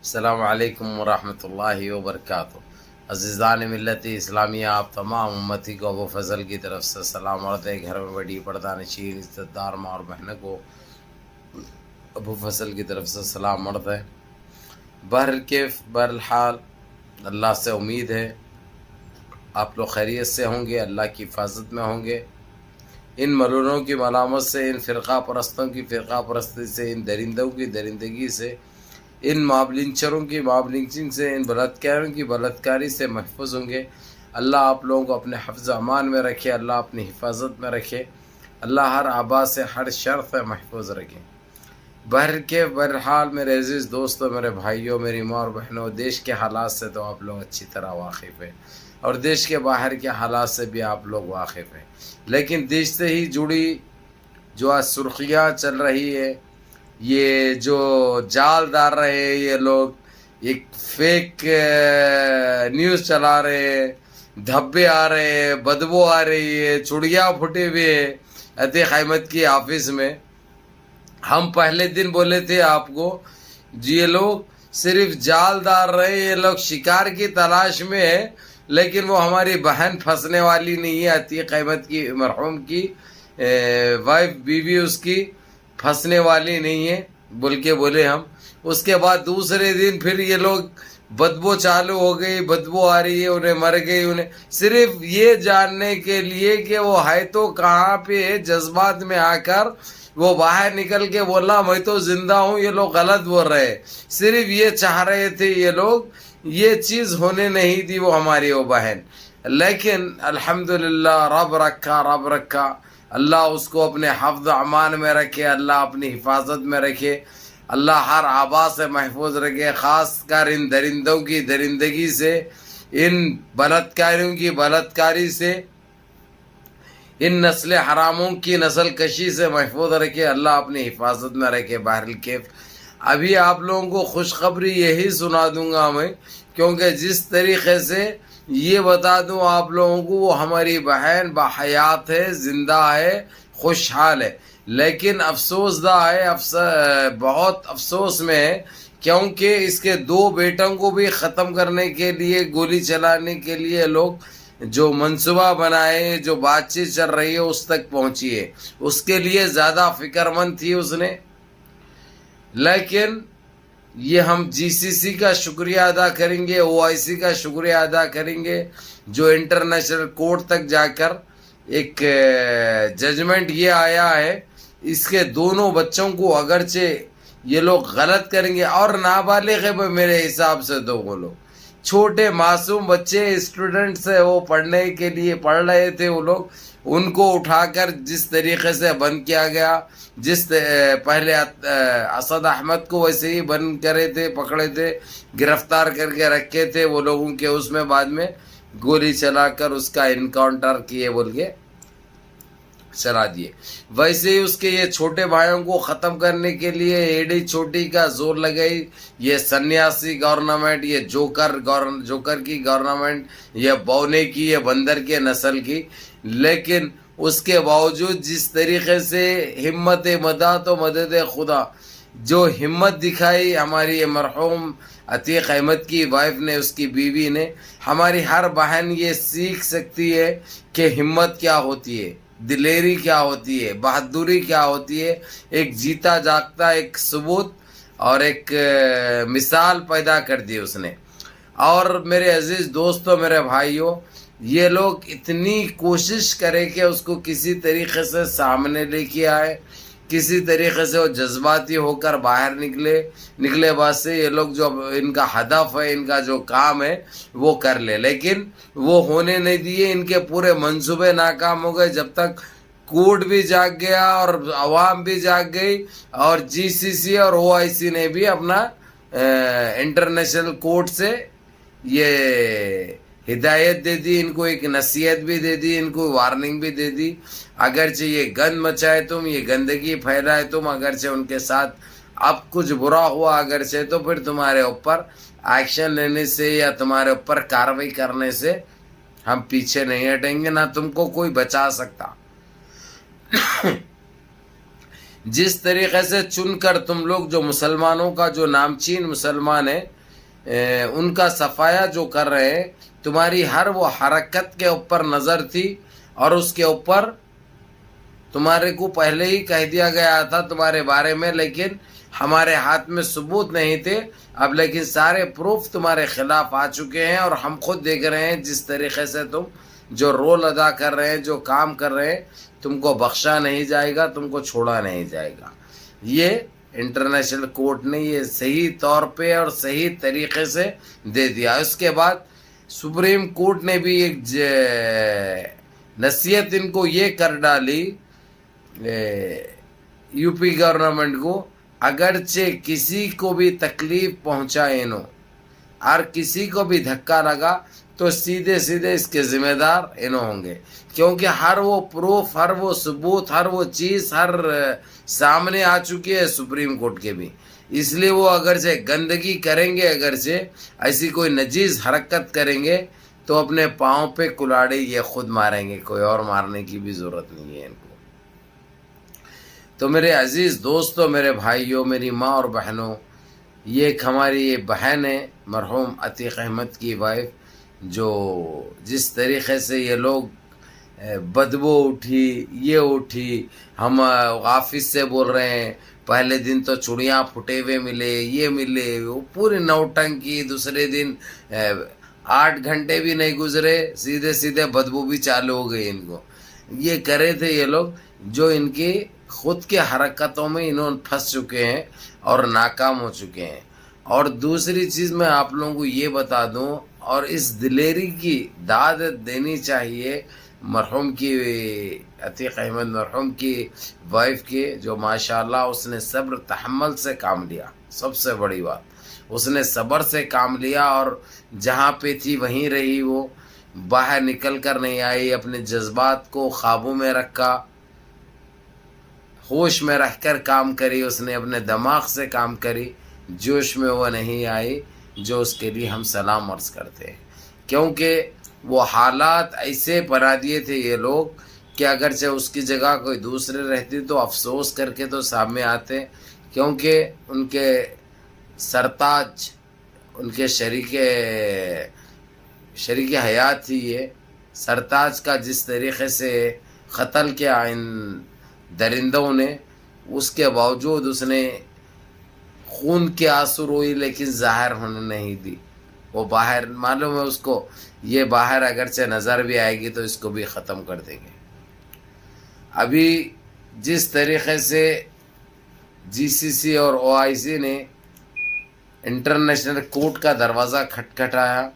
السلام علیکم ورحمۃ اللہ وبرکاتہ۔ عزیزان ملت اسلامیہ، آپ تمام امتی کو ابو فضل کی طرف سے سلام عرض ہے۔ گھر میں بڑی پردہ نشین عزت دار ماں اور بہنوں کو ابو فضل کی طرف سے سلام عرض ہے۔ بہرحال اللہ سے امید ہے آپ لوگ خیریت سے ہوں گے، اللہ کی حفاظت میں ہوں گے۔ ان ملونوں کی ملامت سے، ان فرقہ پرستوں کی فرقہ پرستی سے، ان درندوں کی درندگی سے، ان مابلنچروں کی مابلنچنگ سے، ان بلاتکاروں کی بلاتکاری سے محفوظ ہوں گے۔ اللہ آپ لوگوں کو اپنے حفظ امان میں رکھے، اللہ اپنی حفاظت میں رکھے، اللہ ہر آبا سے ہر شر سے محفوظ رکھے۔ بہرحال میرے عزیز دوستوں، میرے بھائیوں، میری ماں اور بہنوں، دیش کے حالات سے تو آپ لوگ اچھی طرح واقف ہیں، اور دیش کے باہر کے حالات سے بھی آپ لوگ واقف ہیں، لیکن دیش سے ہی جڑی جو آج سرخیاں چل رہی ہے، یہ جو جال ڈال رہے ہیں یہ لوگ، ایک فیک نیوز چلا رہے ہیں، دھبے آ رہے ہیں، بدبو آ رہی ہے، چڑیا پھٹے ہوئے ہیں عتیق احمد کی آفس میں۔ ہم پہلے دن بولے تھے آپ کو، یہ لوگ صرف جال ڈال رہے ہیں، یہ لوگ شکار کی تلاش میں ہے، لیکن وہ ہماری بہن پھنسنے والی نہیں ہے، عتیق احمد کی مرحوم کی وائف بیوی اس کی پھنسنے والی نہیں ہے بول کے بولے ہم۔ اس کے بعد دوسرے دن پھر یہ لوگ بدبو چالو ہو گئی، بدبو آ رہی ہے، انہیں مر گئی، انہیں صرف یہ جاننے کے لیے کہ وہ ہے تو کہاں پہ ہے، جذبات میں آ کر وہ باہر نکل کے بولا میں تو زندہ ہوں، یہ لوگ غلط بول رہے ہیں۔ صرف یہ چاہ رہے تھے یہ لوگ، یہ چیز ہونے نہیں دی وہ ہماری وہ بہن، لیکن الحمدللہ رب رکھا، اللہ اس کو اپنے حفظ امان میں رکھے، اللہ اپنی حفاظت میں رکھے، اللہ ہر آبا سے محفوظ رکھے، خاص کر ان درندوں کی درندگی سے، ان بلاتکاریوں کی بلاتکاری سے، ان نسل حراموں کی نسل کشی سے محفوظ رکھے، اللہ اپنی حفاظت میں رکھے۔ بہرکیف ابھی آپ لوگوں کو خوشخبری یہی سنا دوں گا میں، کیونکہ جس طریقے سے یہ بتا دوں آپ لوگوں کو، وہ ہماری بہن بحیات ہے، زندہ ہے، خوشحال ہے، لیکن افسوس دہ ہے، بہت افسوس میں ہے، کیونکہ اس کے دو بیٹوں کو بھی ختم کرنے کے لیے، گولی چلانے کے لیے لوگ جو منصوبہ بنائے، جو بات چیت چل رہی ہے اس تک پہنچی ہے، اس کے لیے زیادہ فکر مند تھی اس نے۔ لیکن یہ ہم جی سی سی کا شکریہ ادا کریں گے، او آئی سی کا شکریہ ادا کریں گے، جو انٹرنیشنل کورٹ تک جا کر ایک ججمنٹ یہ آیا ہے، اس کے دونوں بچوں کو اگرچہ یہ لوگ غلط کریں گے، اور نابالغ ہے میرے حساب سے تو وہ لوگ چھوٹے معصوم بچے اسٹوڈنٹس ہیں، وہ پڑھنے کے لیے پڑھ رہے تھے، وہ لوگ ان کو اٹھا کر جس طریقے سے بند کیا گیا، جس پہلے اسد احمد کو ویسے ہی بند کرے تھے، پکڑے تھے، گرفتار کر کے رکھے تھے وہ لوگوں کے، اس میں بعد میں گولی چلا کر اس کا انکاؤنٹر کیے بول کے چلا دیے، ویسے ہی اس کے یہ چھوٹے بھائیوں کو ختم کرنے کے لیے ایڈی چھوٹی کا زور لگائی یہ سنیاسی گورنمنٹ، یہ جوکر کی گورنمنٹ، یہ بونے کی، یہ بندر کے نسل کی، لیکن اس کے باوجود جس طریقے سے ہمت مدد و مدد خدا جو ہمت دکھائی ہماری یہ مرحوم عتیق احمد کی وائف نے، اس کی بیوی نے، ہماری ہر بہن یہ سیکھ سکتی ہے کہ ہمت کیا ہوتی ہے، دلیری کیا ہوتی ہے، بہادری کیا ہوتی ہے، ایک جیتا جاگتا ایک ثبوت اور ایک مثال پیدا کر دی اس نے۔ اور میرے عزیز دوستوں، میرے بھائیوں، یہ لوگ اتنی کوشش کرے کہ اس کو کسی طریقے سے سامنے لے کے آئے، کسی طریقے سے وہ جذباتی ہو کر باہر نکلے بعد سے یہ لوگ جو ان کا ہدف ہے، ان کا جو کام ہے وہ کر لے، لیکن وہ ہونے نہیں دیے، ان کے پورے منصوبے ناکام ہو گئے، جب تک کورٹ بھی جاگ گیا اور عوام بھی جاگ گئی، اور جی سی سی اور او آئی سی نے بھی اپنا انٹرنیشنل کورٹ سے یہ ہدایت دے دی، ان کو ایک نصیحت بھی دے دی، ان کو وارننگ بھی دے دی، اگرچہ یہ گند مچائے تم، یہ گندگی پھیلائے تم، اگرچہ ان کے ساتھ اب کچھ برا ہوا اگرچہ، تو پھر تمہارے اوپر ایکشن لینے سے یا تمہارے اوپر کارروائی کرنے سے ہم پیچھے نہیں ہٹیں گے، نہ تم کو کوئی بچا سکتا۔ جس طریقے سے چن کر تم لوگ جو مسلمانوں کا جو نامچین مسلمان ہے ان کا صفایا جو کر رہے ہیں، تمہاری ہر وہ حرکت کے اوپر نظر تھی، اور اس کے اوپر تمہارے کو پہلے ہی کہہ دیا گیا تھا تمہارے بارے میں، لیکن ہمارے ہاتھ میں ثبوت نہیں تھے. اب لیکن سارے پروف تمہارے خلاف آ چکے ہیں، اور ہم خود دیکھ رہے ہیں جس طریقے سے تم جو رول ادا کر رہے ہیں، جو کام کر رہے ہیں، تم کو بخشا نہیں جائے گا، تم کو چھوڑا نہیں جائے گا. یہ انٹرنیشنل کورٹ نے یہ صحیح طور پہ اور صحیح طریقے سے دے دیا. اس کے بعد سپریم کورٹ نے بھی ایک نصیحت ان کو یہ کر ڈالی یو پی گورنمنٹ کو، اگرچہ کسی کو بھی تکلیف پہنچائے انہوں اور کسی کو بھی دھکا لگا تو سیدھے اس کے ذمہ دار انہوں ہوں گے، کیونکہ ہر وہ پروف، ہر وہ ثبوت، ہر وہ چیز ہر سامنے آ چکی ہے سپریم کورٹ کے بھی. اس لیے وہ اگرچہ گندگی کریں گے، اگرچہ ایسی کوئی نجیز حرکت کریں گے تو اپنے پاؤں پہ کلاڑی یہ خود ماریں گے، کوئی اور مارنے کی بھی ضرورت نہیں ہے ان کو. تو میرے عزیز دوستوں، میرے بھائیوں، میری ماں اور بہنوں، یہ ایک ہماری یہ بہن ہے مرحوم عتیق احمد کی وائف، جو جس طریقے سے یہ لوگ بدبو اٹھی، یہ اٹھی، ہم آفس سے بول رہے ہیں پہلے دن تو چڑیاں پھٹے ہوئے ملے، یہ ملے، وہ پوری نوٹنکی. دوسرے دن 8 گھنٹے بھی نہیں گزرے، سیدھے بدبو بھی چالو ہو گئی ان کو. یہ کرے تھے یہ لوگ، جو ان کی خود کے حرکتوں میں انہوں پھنس چکے ہیں اور ناکام ہو چکے ہیں. اور دوسری چیز میں آپ لوگوں کو یہ بتا دوں، اور اس دلیری کی داد دینی چاہیے مرحوم کی عتیق احمد مرحوم کی وائف کی، جو ماشاءاللہ اس نے صبر تحمل سے کام لیا. سب سے بڑی بات، اس نے صبر سے کام لیا، اور جہاں پہ تھی وہیں رہی. وہ باہر نکل کر نہیں آئی، اپنے جذبات کو قابو میں رکھا، ہوش میں رہ کر کام کری. اس نے اپنے دماغ سے کام کری، جوش میں وہ نہیں آئی، جو اس کے لیے ہم سلام عرض کرتے ہیں. کیونکہ وہ حالات ایسے بنا دیے تھے یہ لوگ کہ اگرچہ اس کی جگہ کوئی دوسرے رہتی تو افسوس کر کے تو سامنے آتے، کیونکہ ان کے سرتاج، ان کے شریک حیات تھی یہ. سرتاج کا جس طریقے سے قتل کیا ان درندوں نے، اس کے باوجود اس نے خون کے آنسو روئی لیکن ظاہر ہونے نہیں دی. وہ باہر معلوم ہے اس کو، یہ باہر اگرچہ نظر بھی آئے گی تو اس کو بھی ختم کر دیں گے. ابھی جس طریقے سے جی سی سی اور او آئی سی نے انٹرنیشنل کورٹ کا دروازہ کھٹکھٹایا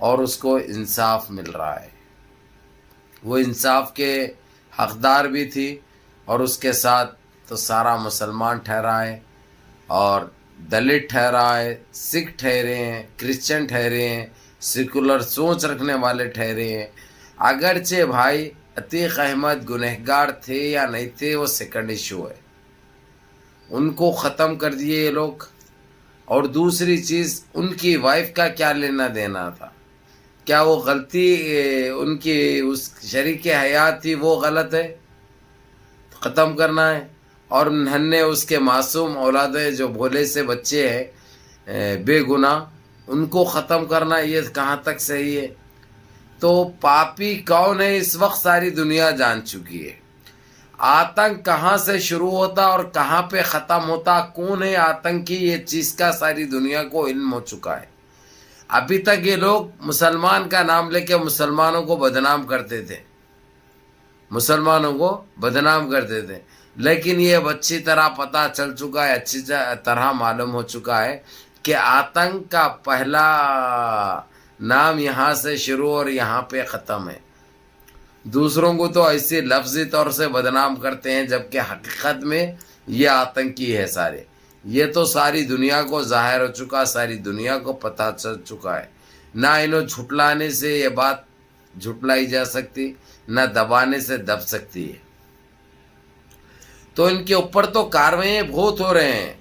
اور اس کو انصاف مل رہا ہے، وہ انصاف کے حقدار بھی تھی، اور اس کے ساتھ تو سارا مسلمان ٹھہرا ہے، اور دلت ٹھہرا ہے، سکھ ٹھہرے ہیں، کرسچن ٹھہرے ہیں، سیکولر سوچ رکھنے والے ٹھہرے ہیں. اگرچہ بھائی عتیق احمد گنہگار تھے یا نہیں تھے وہ سیکنڈ ایشو ہے، ان کو ختم کر دیے یہ لوگ. اور دوسری چیز، ان کی وائف کا کیا لینا دینا تھا؟ کیا وہ غلطی ان کی اس شریک حیات تھی، وہ غلط ہے، ختم کرنا ہے؟ اور ننھے اس کے معصوم اولادیں جو بھولے سے بچے ہیں بے گناہ، ان کو ختم کرنا، یہ کہاں تک صحیح ہے؟ تو پاپی کون ہے اس وقت ساری دنیا جان چکی ہے. آتنک کہاں سے شروع ہوتا اور کہاں پہ ختم ہوتا، کون ہے آتنکی، یہ چیز کا ساری دنیا کو علم ہو چکا ہے. ابھی تک یہ لوگ مسلمان کا نام لے کے مسلمانوں کو بدنام کرتے تھے، مسلمانوں کو بدنام کرتے تھے، لیکن یہ اچھی طرح پتہ چل چکا ہے، اچھی طرح معلوم ہو چکا ہے کہ آتنک کا پہلا نام یہاں سے شروع اور یہاں پہ ختم ہے. دوسروں کو تو ایسے لفظی طور سے بدنام کرتے ہیں، جبکہ حقیقت میں یہ آتنکی ہے سارے. یہ تو ساری دنیا کو ظاہر ہو چکا، ساری دنیا کو پتہ چل چکا ہے. نہ انہوں جھٹلانے سے یہ بات جھٹلائی جا سکتی، نہ دبانے سے دب سکتی ہے. تو ان کے اوپر تو کاروائیں بہت ہو رہے ہیں،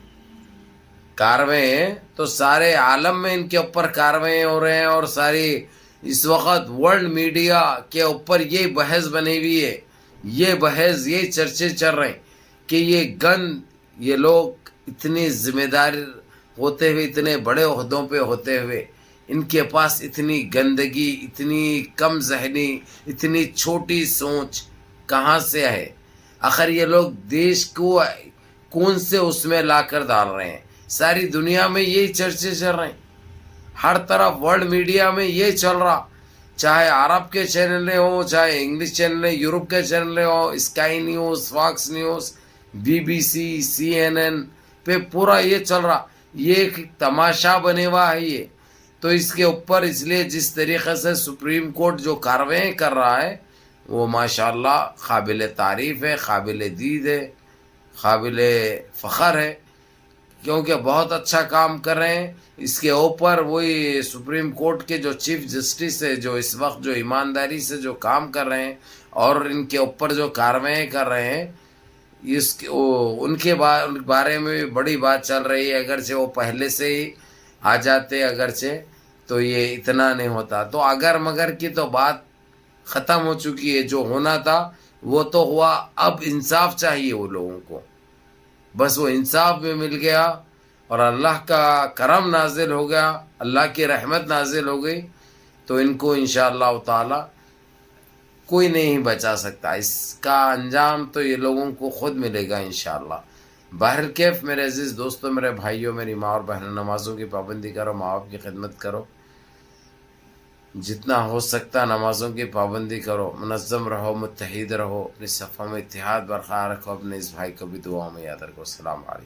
کاروائیں تو سارے عالم میں ان کے اوپر کاروائیں ہو رہے ہیں. اور ساری اس وقت ورلڈ میڈیا کے اوپر یہ بحث بنی ہوئی ہے، یہ بحث، یہ چرچے چل رہے ہیں کہ یہ گند، یہ لوگ اتنی ذمہ دار ہوتے ہوئے، اتنے بڑے عہدوں پہ ہوتے ہوئے، ان کے پاس اتنی گندگی، اتنی کم ذہنی، اتنی چھوٹی سوچ کہاں سے ہے؟ آخر یہ لوگ دیش کو کون سے اس میں لا کر ڈال رہے ہیں؟ ساری دنیا میں یہی چرچے چل رہے ہیں، ہر طرف ورلڈ میڈیا میں یہ چل رہا، چاہے عرب کے چینلیں ہوں، چاہے انگلش چینلیں، یورپ کے چینلیں ہوں، sky news, Fox news, BBC، CNN پہ پورا یہ چل رہا، یہ ایک تماشا بنے ہوا ہے یہ۔ تو اس کے اوپر اس لیے جس طریقے سے سپریم کورٹ جو کارروائیں کر رہا ہے وہ ماشاءاللہ قابل تعریف ہے، قابل دید ہے، قابل فخر ہے، کیونکہ بہت اچھا کام کر رہے ہیں۔ اس کے اوپر وہی سپریم کورٹ کے جو چیف جسٹس ہے، جو اس وقت جو ایمانداری سے جو کام کر رہے ہیں اور ان کے اوپر جو کارروائیں کر رہے ہیں، ان کے بارے میں بھی بڑی بات چل رہی ہے۔ اگرچہ وہ پہلے سے ہی آ جاتے اگرچہ تو یہ اتنا نہیں ہوتا، تو اگر مگر کی تو بات ختم ہو چکی ہے، جو ہونا تھا وہ تو ہوا، اب انصاف چاہیے وہ لوگوں کو، بس وہ انصاف میں مل گیا اور اللہ کا کرم نازل ہو گیا، اللہ کی رحمت نازل ہو گئی، تو ان کو انشاءاللہ تعالی کوئی نہیں بچا سکتا، اس کا انجام تو یہ لوگوں کو خود ملے گا انشاءاللہ۔ بہرکیف میرے عزیز دوستوں، میرے بھائیوں، میری ماں اور بہنوں، نمازوں کی پابندی کرو، ماں باپ کی خدمت کرو، جتنا ہو سکتا نمازوں کی پابندی کرو، منظم رہو، متحد رہو، اپنی صفوں میں اتحاد برقرار رکھو، اپنے اس بھائی کو بھی دعاؤں میں یاد رکھو۔ السلام علیکم۔